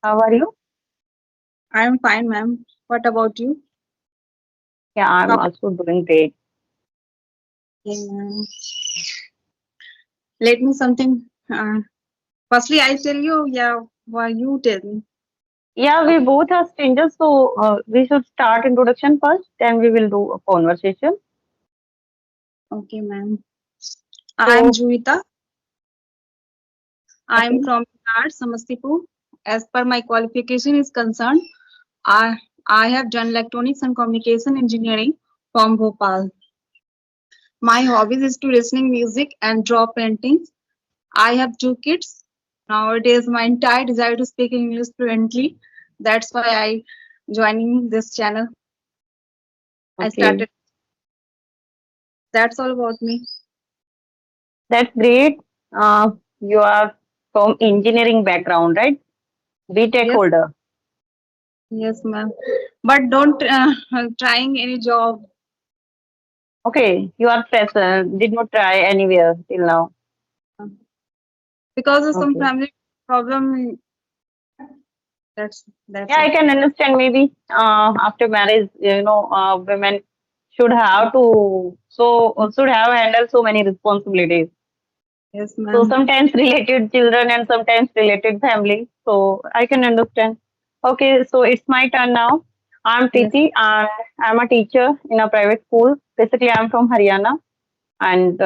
How are you? I'm fine, ma'am. What about you? Yeah, I'm How- also doing great. Yeah. Let me something. Firstly, I tell you, yeah, why you tell me. Yeah, we Okay, both are strangers, so we should start introduction first, then we will do a conversation. okay, ma'am. I'm So, Juhita. I'm okay, from Bihar, Samastipur. As per my qualification is concerned, I I have done electronics and communication engineering from Bhopal. My hobbies is to listening music and draw paintings. I have two kids. Nowadays, my entire desire to speak English fluently. That's why I joining this channel. I okay, started. That's all about me. that's great. You are from engineering background, right? B.Tech Yes, holder. yes, ma'am. But don't trying any job Okay, you are fresh, did not try anywhere till now. uh, because of some Okay. family problem. That's Yeah, it. I can understand maybe after marriage, women should have to, should have handled so many responsibilities. Yes, So ma'am. sometimes related children and sometimes related family. So I can understand. Okay, so it's my turn now. I'm Yes. Preeti and I'm a teacher in a private school. Basically, I'm from Haryana. And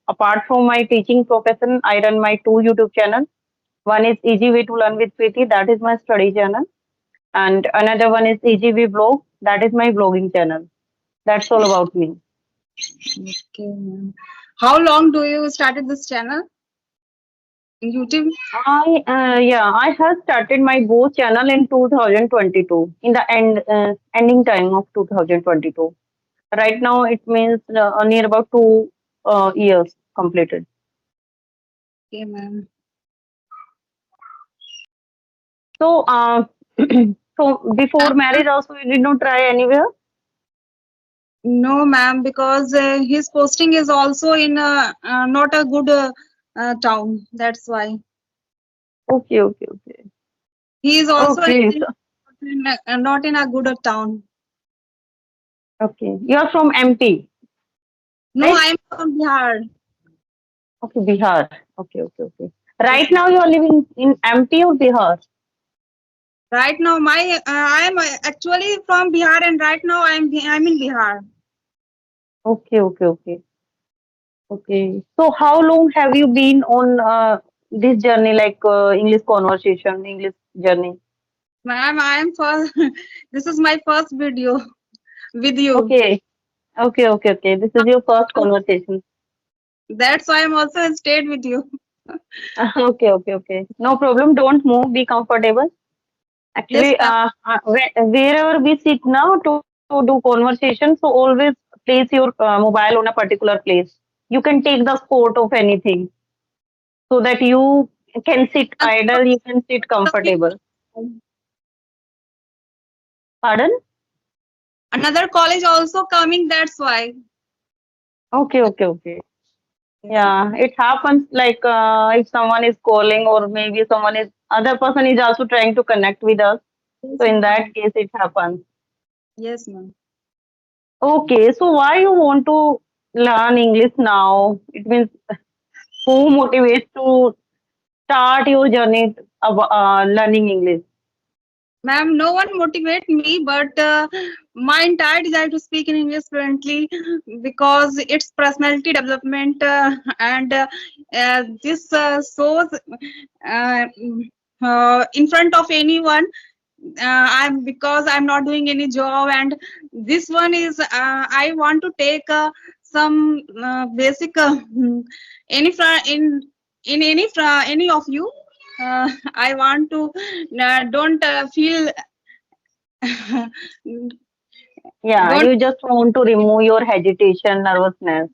apart from my teaching profession, I run my two YouTube channels. One is Easy Way to Learn with Preeti, that is my study channel. And another one is EGV Blog, that is my blogging channel. That's all about me. Okay, ma'am. How long do you started this channel in YouTube? I have started my both channel in 2022 in the ending time of 2022. Right now it means near about 2 years completed. Okay, ma'am. So so before marriage also you did not try anywhere. No, ma'am, because his posting is also in not a good town. That's why Okay, okay, okay, he is also okay. So, not in a good town. okay, you are from MP, No, right? I'm from Bihar. Okay, Bihar. Okay, okay, okay. Yes, Right ma'am. now you are living in MP or Bihar? Right now, my I am actually from Bihar, and right now I'm in Bihar. Okay, okay, okay, okay. So how long have you been on this journey, like English conversation, English journey? Ma'am, I am first. This is my first video with you. Okay, okay, okay, okay. This is your first conversation. That's why I'm also stayed with you. Okay, okay, okay. No problem. Don't move. Be comfortable. Yes, Actually, ma'am. wherever we sit now to do conversation, so always place your mobile on a particular place. You can take the spot of anything so that you can sit idle, you can sit comfortable. Pardon? Another college also coming. That's why. Okay, okay, okay. Yes, Yeah, ma'am. it happens like if someone is calling or maybe someone is other person is also trying to connect with us. Yes, So in that ma'am. case, it happens. Yes, ma'am. Okay, so why you want to learn English now? It means who motivates to start your journey of learning English? Ma'am, no one motivate me, but my entire desire to speak in English fluently because it's personality development and this shows uh, in front of anyone. I'm because I'm not doing any job, and this one is I want to take some basic any in any of you. I want to don't feel Yeah, don't you just want to remove your hesitation, nervousness.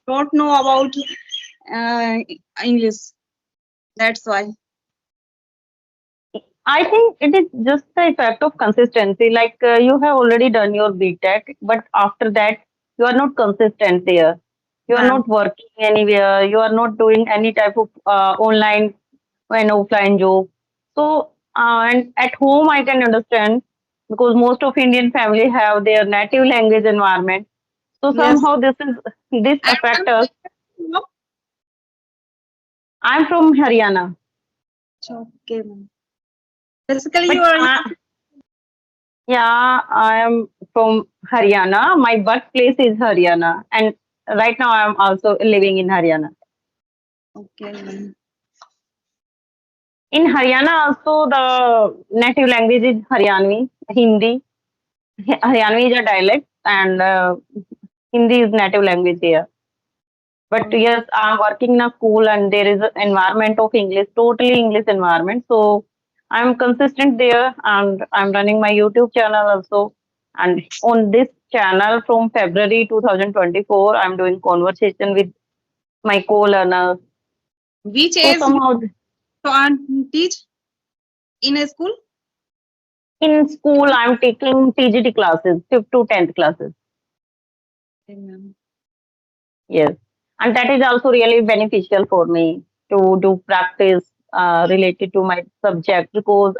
don't know about uh, English. That's why. I think it is just the effect of consistency. Like you have already done your BTech, but after that, you are not consistent there. You are Ma'am. not working anywhere. You are not doing any type of online and offline job. So And at home I can understand because most of Indian family have their native language environment. So Yes. somehow this And affect us. I'm I'm from Haryana, okay, ma'am. Basically, but you are yeah, I am from Haryana. My birthplace is Haryana, and right now I am also living in Haryana. okay, ma'am. In Haryana, also the native language is Haryanvi, Hindi. Haryanvi is a dialect, and Hindi is native language here. But Okay. yes, I'm working in a school, and there is an environment of English, totally English environment. So I'm consistent there, and I'm running my YouTube channel also. And on this channel from February 2024, I'm doing conversation with my co-learners. Which So age you somehow teach in a school? in school, I'm taking TGT classes, 5th to 10th classes. Okay, ma'am. Yes. And that is also really beneficial for me to do practice related to my subject because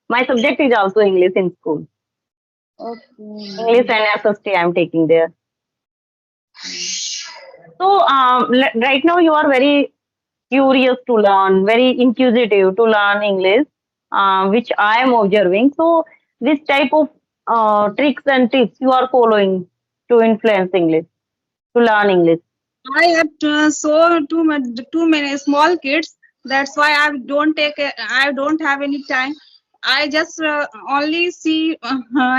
my subject is also English in school. Okay, English ma'am. and SST I'm taking there. So right now you are very curious to learn, very inquisitive to learn English, which I am observing. So this type of tricks and tips you are following to influence English, to learn English. I have too many small kids. That's why I don't have any time. I just only see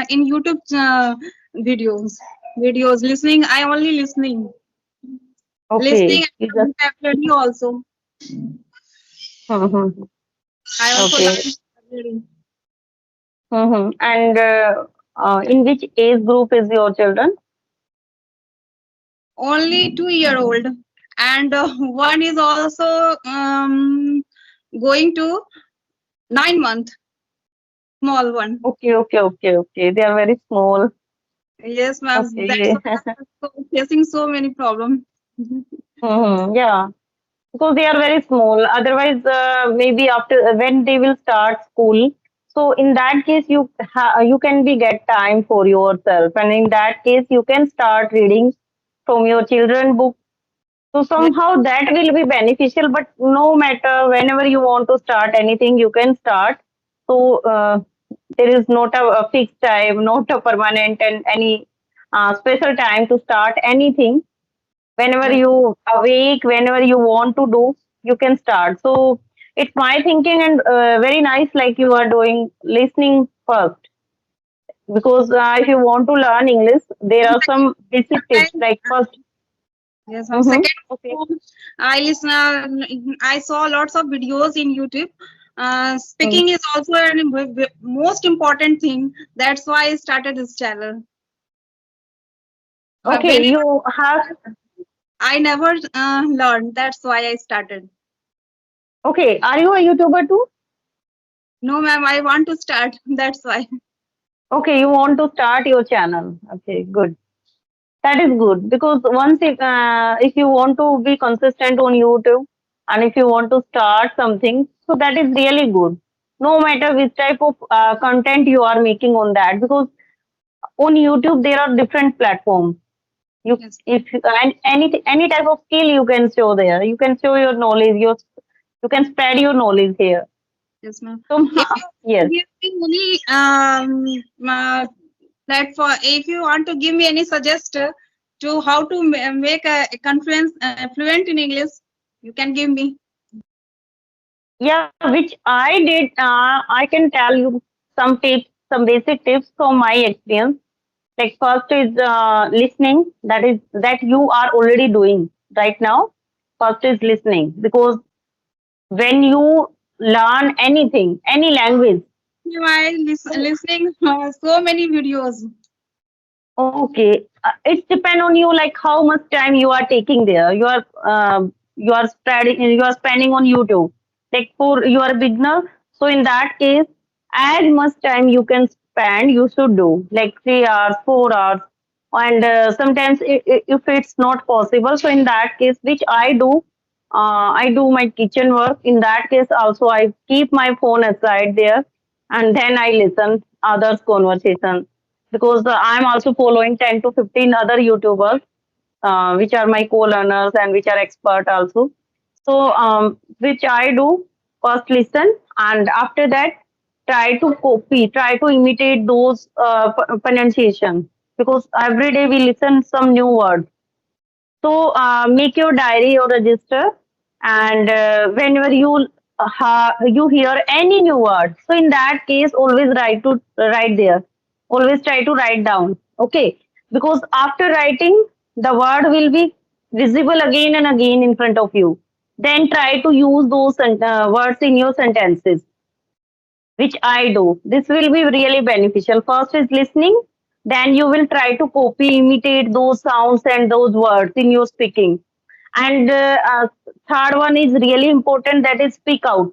in YouTube videos. Listening. I only listening Okay, you and just vocabulary also. hmm I also okay. learn vocabulary. And in which age group is your children? Only 2 year old, and one is also going to 9 month. Small one. Okay. They are very small. Yes, ma'am. That's Okay. why I'm facing so many problems. Yeah, because they are very small. Otherwise, maybe after when they will start school. So in that case, you can be get time for yourself, and in that case, you can start reading from your children book. So Yes, somehow that will be beneficial, but no matter whenever you want to start anything, you can start. So there is not a fixed time, not a permanent and any special time to start anything. Whenever yes, you awake, whenever you want to do, you can start. So it's my thinking and very nice, like you are doing listening first. Because if you want to learn English, there are some basic tips like first. yes, ma'am. Mm-hmm. Second, Okay. I listen. I saw lots of videos in YouTube. Speaking is also a most important thing. That's why I started this channel. Okay, Whenever you have I never learned, that's why I started. okay. Are you a YouTuber too? No, ma'am, I want to start. That's why. Okay, you want to start your channel. Okay, good. That is good because once if you want to be consistent on YouTube and if you want to start something, so that is really good. No matter which type of content you are making on that, because on YouTube there are different platforms. You Yes, if you- and any type of skill you can show there. You can show your knowledge. You can spread your knowledge here. yes, ma'am. So If you yes. give me any platform, if you want to give me any suggest to how to make a conference fluent in English, you can give me. Yeah, which I did. I can tell you some tips, some basic tips from my experience. Like first is listening. That you are already doing right now. First is listening because when you learn anything, any language, While so listening so many videos. okay, it's depend on you like how much time you are taking there. You are spending on YouTube. Like for you are a beginner, so in that case, as much time you can spend, you should do like 3 hours, 4 hours, and sometimes if it's not possible, so in that case, which I do. I do my kitchen work. In that case, also I keep my phone aside there, and then I listen others' conversation because I'm also following 10 to 15 other YouTubers, which are my co-learners and which are expert also. So, which I do first listen, and after that try to copy, try to imitate those pronunciation, because every day we listen some new words. So make your diary or register, and whenever you hear any new word, so in that case, always write there. Always try to write down. Okay, because after writing, the word will be visible again and again in front of you. Then try to use those words in your sentences, which I do. This will be really beneficial. First is listening, then you will try to copy, imitate those sounds and those words in your speaking. And third one is really important, that is speak out,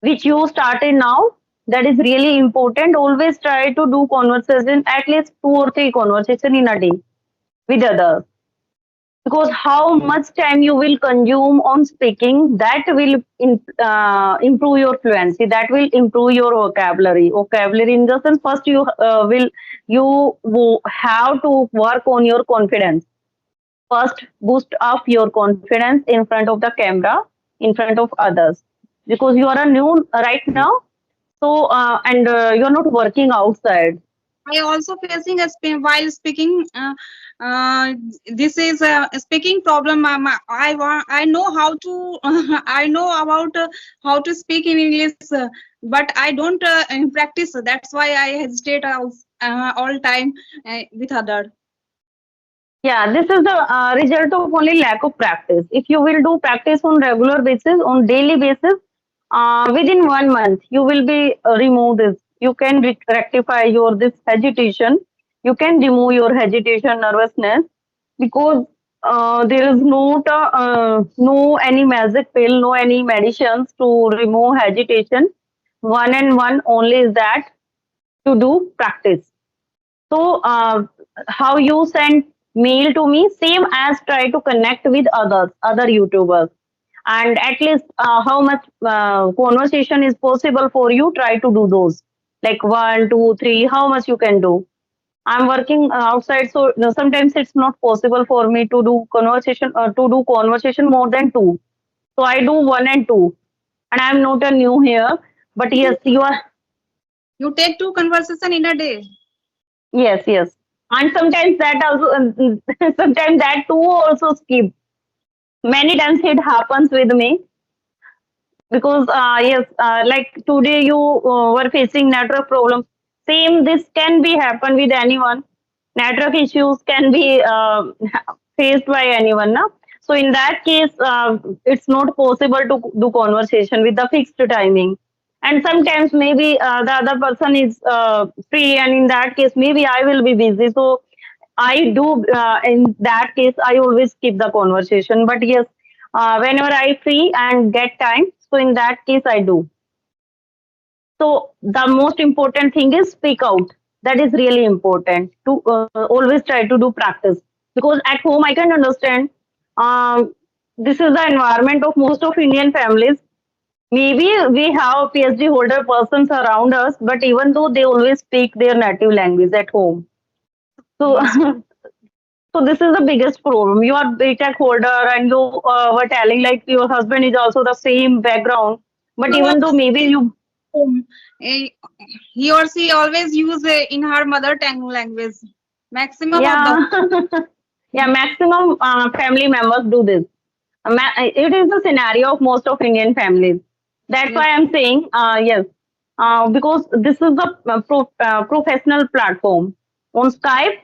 which you started now. That is really important. Always try to do conversation, at least 2 or 3 conversation in a day with others, because how much time you will consume on speaking, that will improve your fluency, that will improve your vocabulary in the sense, first you have to work on your confidence. First boost up your confidence in front of the camera, in front of others, because you are a new right now. So and you're not working outside. I also facing a while speaking. Uh, this is a speaking problem. I know how to I know about how to speak in English, but I don't practice. That's why I hesitate all time with other. Yeah, this is the result of only lack of practice. If you will do practice on regular basis, on daily basis, within 1 month, you will be remove this. You can rectify your this hesitation. You can remove your hesitation, nervousness, because there is no any magic pill, no any medicines to remove agitation. One and one only is that to do practice. So, how you send mail to me, same as try to connect with other YouTubers, and at least how much conversation is possible for you. Try to do those, like 1, 2, 3. How much you can do? I'm working outside, so sometimes it's not possible for me to do conversation more than two. So I do 1 and 2, and I'm not a new here, but yes, you are. You take 2 conversation in a day. Yes, yes. And sometimes that also, sometimes that too also skip. Many times it happens with me, because, yes, like today you were facing network problems. Same, this can be happen with anyone. Network issues can be faced by anyone, na? So in that case, it's not possible to do conversation with the fixed timing. And sometimes maybe the other person is free, and in that case, maybe I will be busy. So I do, in that case, I always keep the conversation. But yes, whenever I free and get time, so in that case, I do. So the most important thing is speak out. That is really important to always try to do practice, because at home I can understand. This is the environment of most of Indian families. Maybe we have PhD holder persons around us, but even though they always speak their native language at home. So Yes. so this is the biggest problem. You are BTech holder, and you were telling like your husband is also the same background, but even though maybe you. Home. Eh, he or she always use in her mother tongue language. Maximum of the. Yeah, yeah, maximum family members do this. It is the scenario of most of Indian families. That's Yes. why I'm saying yes, because this is the professional platform. On Skype,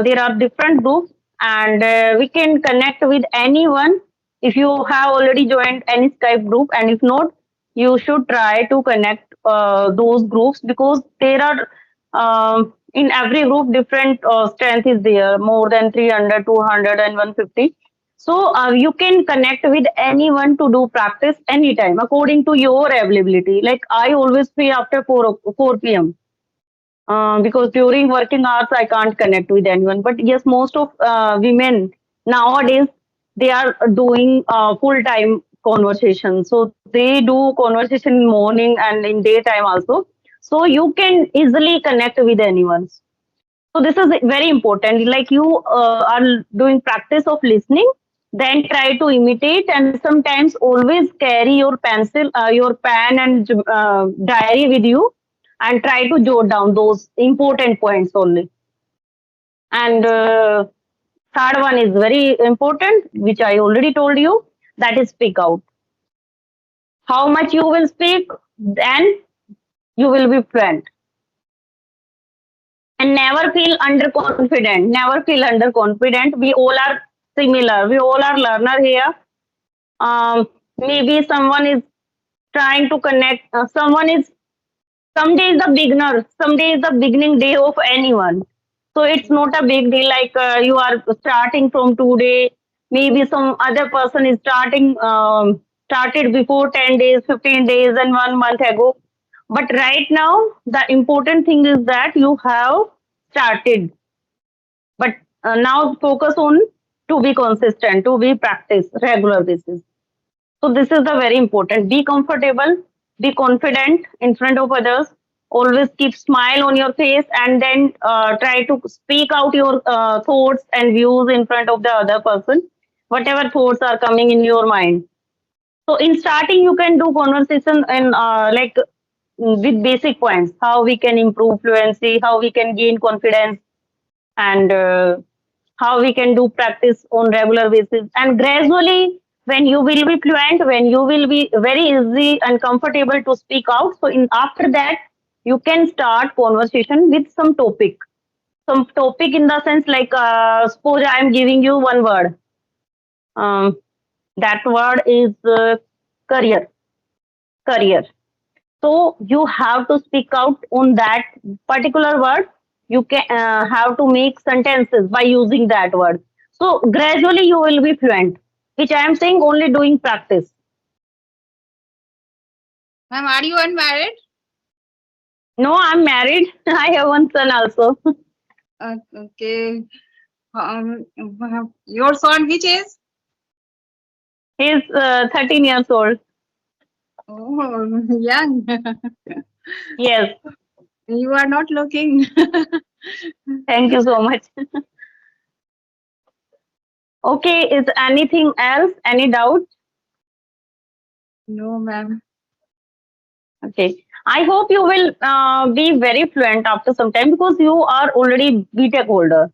there are different groups, and we can connect with anyone. If you have already joined any Skype group, and if not, you should try to connect those groups, because there are in every group different strength is there, more than 300, 200, and 150. So you can connect with anyone to do practice anytime according to your availability. Like I always free after 4 p.m. Because during working hours I can't connect with anyone. But yes, most of women nowadays, they are doing full time conversation. So they do conversation in morning and in daytime also. So you can easily connect with anyone. So this is very important. Like you are doing practice of listening, then try to imitate, and sometimes always carry your pencil, your pen and diary with you, and try to jot down those important points only. And third one is very important, which I already told you, that is speak out. How much you will speak, then you will be fluent. And never feel underconfident. Never feel underconfident. We all are similar. We all are learner here. Maybe someone is trying to connect. Someone is someday is the beginner. Someday is the beginning day of anyone. So it's not a big deal. Like you are starting from today. Maybe some other person is started before 10 days, 15 days, and 1 month ago. But right now, the important thing is that you have started. But now focus on to be consistent, to be practice regular basis. So this is the very important. Be comfortable, be confident in front of others. Always keep smile on your face, and then try to speak out your thoughts and views in front of the other person. Whatever thoughts are coming in your mind. So in starting, you can do conversation and with basic points. How we can improve fluency, how we can gain confidence, and how we can do practice on regular basis, and gradually when you will be fluent, when you will be very easy and comfortable to speak out, so in after that you can start conversation with some topic in the sense like suppose I am giving you one word, um, that word is career. Career. So you have to speak out on that particular word. You can have to make sentences by using that word. So gradually you will be fluent, which I am saying only doing practice. Ma'am, are you unmarried? No, I'm married. I have one son also. Okay. Your son, which is? He's 13 years old. Oh, young. Yes. You are not looking. Thank you so much. Okay. Is anything else? Any doubt? No, ma'am. Okay. I hope you will be very fluent after some time because you are already BTech holder.